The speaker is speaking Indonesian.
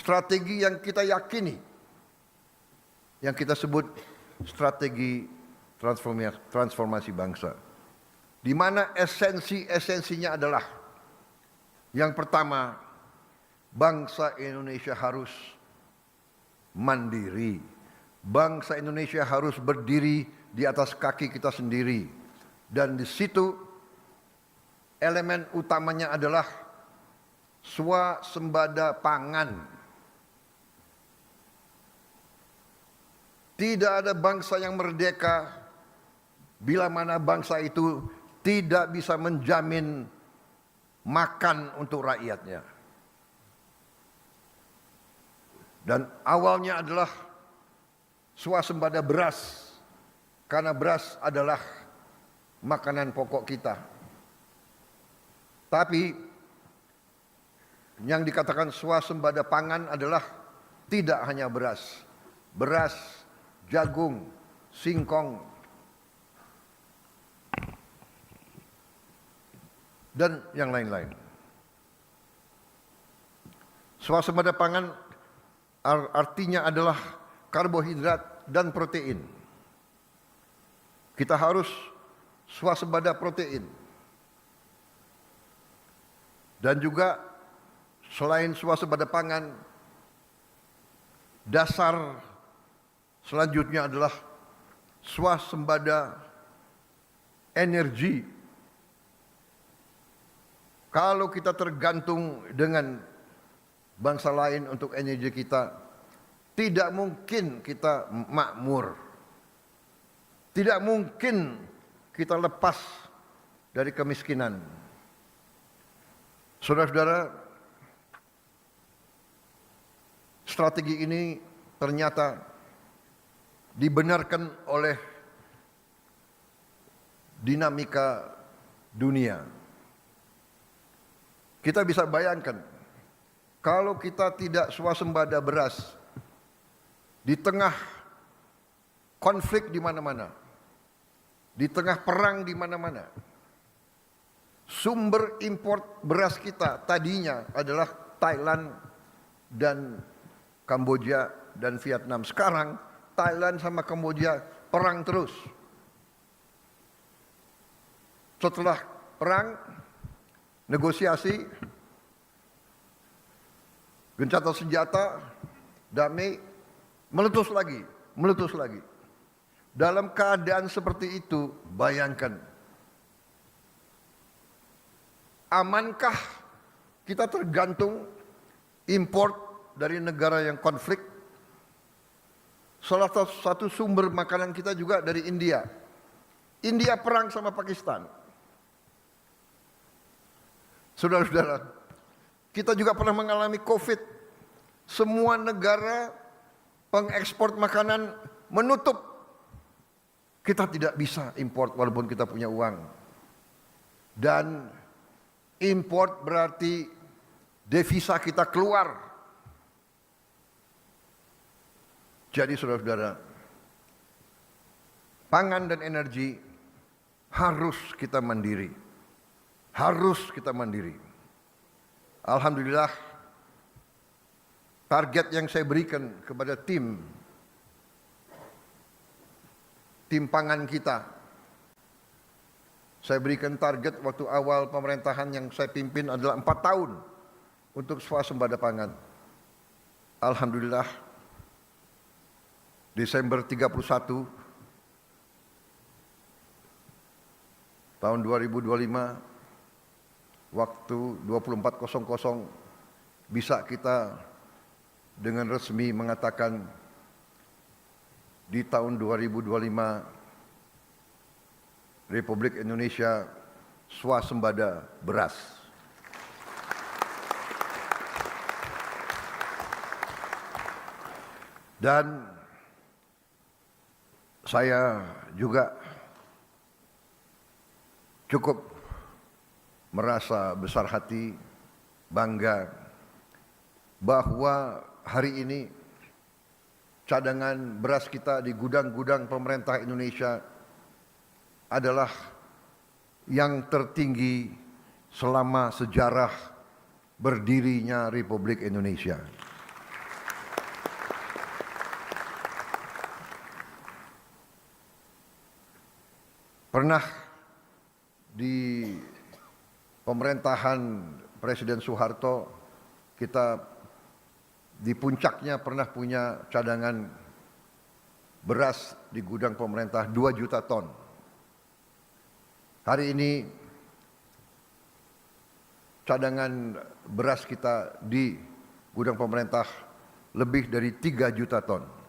strategi yang kita yakini, yang kita sebut strategi transformasi bangsa, di mana esensinya adalah yang pertama, bangsa Indonesia harus mandiri. Bangsa Indonesia harus berdiri di atas kaki kita sendiri. Dan di situ elemen utamanya adalah swasembada pangan. Tidak ada bangsa yang merdeka bila mana bangsa itu tidak bisa menjamin makan untuk rakyatnya. Dan awalnya adalah swasembada beras, karena beras adalah makanan pokok kita. Tapi yang dikatakan swasembada pangan adalah tidak hanya beras, jagung, singkong, dan yang lain-lain. Swasembada pangan artinya adalah karbohidrat dan protein. Kita harus swasembada protein. Dan juga selain swasembada pangan, dasar selanjutnya adalah swasembada energi. Kalau kita tergantung dengan bangsa lain untuk energi kita, tidak mungkin kita makmur. Tidak mungkin kita lepas dari kemiskinan. Saudara-saudara, strategi ini ternyata dibenarkan oleh dinamika dunia. Kita bisa bayangkan, kalau kita tidak swasembada beras, di tengah konflik di mana-mana, di tengah perang di mana-mana, sumber import beras kita tadinya adalah Thailand dan Kamboja dan Vietnam. Sekarang Thailand sama Kamboja perang terus. Setelah perang, negosiasi, gencatan senjata, damai, meletus lagi. Dalam keadaan seperti itu, bayangkan, amankah kita tergantung import dari negara yang konflik? Salah satu sumber makanan kita juga dari India. India perang sama Pakistan. Saudara-saudara, kita juga pernah mengalami COVID. Semua negara pengekspor makanan menutup. Kita tidak bisa import walaupun kita punya uang. Dan import berarti devisa kita keluar. Jadi saudara-saudara, pangan dan energi harus kita mandiri. Alhamdulillah, target yang saya berikan kepada tim pangan kita, saya berikan target waktu awal pemerintahan yang saya pimpin adalah 4 tahun untuk swasembada pangan. Alhamdulillah, Desember 31 tahun 2025, waktu 24.00 bisa kita dengan resmi mengatakan di tahun 2025 Republik Indonesia swasembada beras. Dan saya juga cukup merasa besar hati, bangga bahwa hari ini cadangan beras kita di gudang-gudang pemerintah Indonesia adalah yang tertinggi selama sejarah berdirinya Republik Indonesia. Pernah di pemerintahan Presiden Soeharto kita di puncaknya pernah punya cadangan beras di gudang pemerintah 2 juta ton. Hari ini cadangan beras kita di gudang pemerintah lebih dari 3 juta ton.